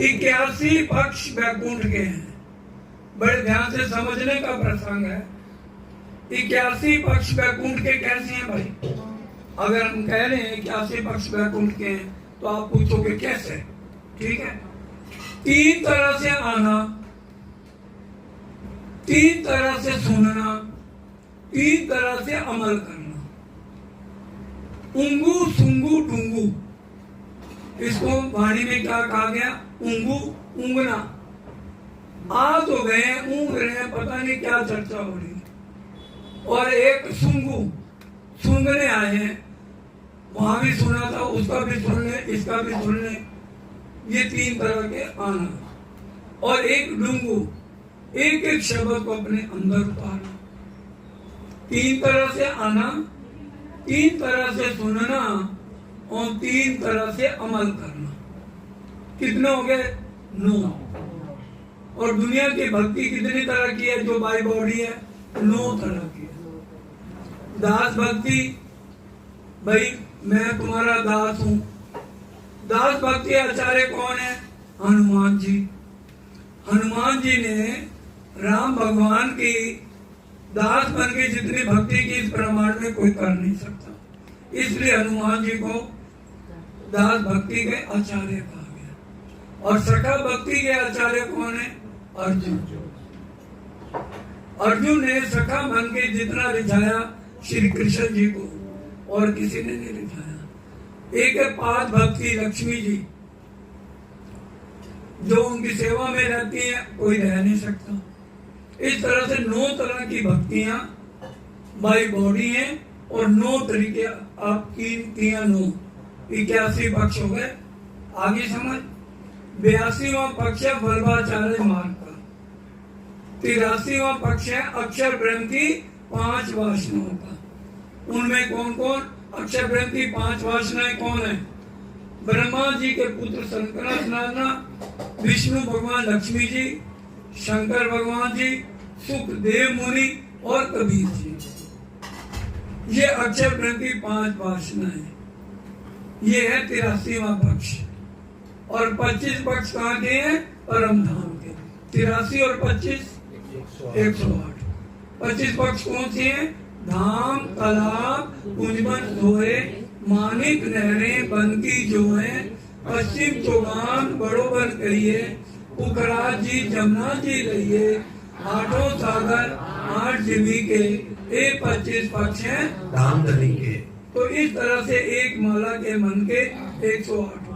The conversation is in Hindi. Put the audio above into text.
81 पक्ष वैकुंठ के हैं। बड़े ध्यान से समझने का प्रसंग है। 81 पक्ष वैकुंठ के कैसे हैं भाई? अगर हम कह रहे हैं 81 पक्ष वैकुंठ के हैं तो आप पूछोगे कैसे? ठीक है, 3 तरह से आना, 3 तरह से सुनना, 3 तरह से अमल करना। उंगू सुंगू टुंगू, इसको वाणी में क्या कहा गया? उंगू, उंगना। आ तो गए, ऊँग रहे हैं, पता नहीं क्या चर्चा हो रही। और एक सुंगू, सूंघने आए हैं, वहां भी सुना था, उसका भी सुन ले, इसका भी सुन ले। ये 3 तरह के आना। और एक डुंगू, एक एक शब्द को अपने अंदर उतारना। 3 तरह से आना, 3 तरह से सुनना और 3 तरह से अमल करना। कितने हो गए? 9। और दुनिया की भक्ति कितनी तरह की है? जो बाई बॉडी है 9 तरह की है। दास भक्ति, भाई मैं तुम्हारा दास हूं। दास भक्ति आचार्य कौन है? हनुमान जी। हनुमान जी ने राम भगवान की दास बन के जितनी भक्ति की इस ब्रह्मांड में कोई कर नहीं सकता, इसलिए हनुमान जी को दास भक्ति के आचार्य कहा गया। और सखा भक्ति के आचार्य कौन है? अर्जुन। अर्जुन ने सखा बन के जितना रिझाया श्री कृष्ण जी को, और किसी ने नहीं रिझाया। एक है पाद भक्ति लक्ष्मी जी, जो उनकी सेवा में रहती है, कोई रह नहीं सकता। इस तरह से 9 तरह की भक्तियां बाई बॉडी हैं और 9 तरीके आपकी 9 81 पक्ष हो गए। आगे समझ। 82वां पक्ष है वल्लभाचार्य मार्ग का। 83वां पक्ष है अक्षर ब्रह्म की 5 वासनाओं का। उनमें कौन कौन? अक्षर ब्रह्म की 5 वासनाएं कौन है? ब्रह्मा जी के पुत्र संकराचार्य, विष्णु भगवान लक्ष्मी जी, शंकर भगवान जी, सुखदेव मुनि और कबीर जी। ये अक्षर ब्रह्म की 5 वासनाएं। ये है 83वां पक्ष। और 25 पक्ष कहाँ के हैं? परम धाम के। 83 और 25 108। 25 पक्ष कौन सी हैं? धाम, तालाब, कुंजवन धोए, मानिक नहरें बन की जो है, पश्चिम चौगान बड़ोबर करिए, पुखराज जी जमुना जी रहिए, 8 सागर 8 जीवी के, ये 25 पक्ष हैं धाम धनी के। तो इस तरह से एक माला के मन के 108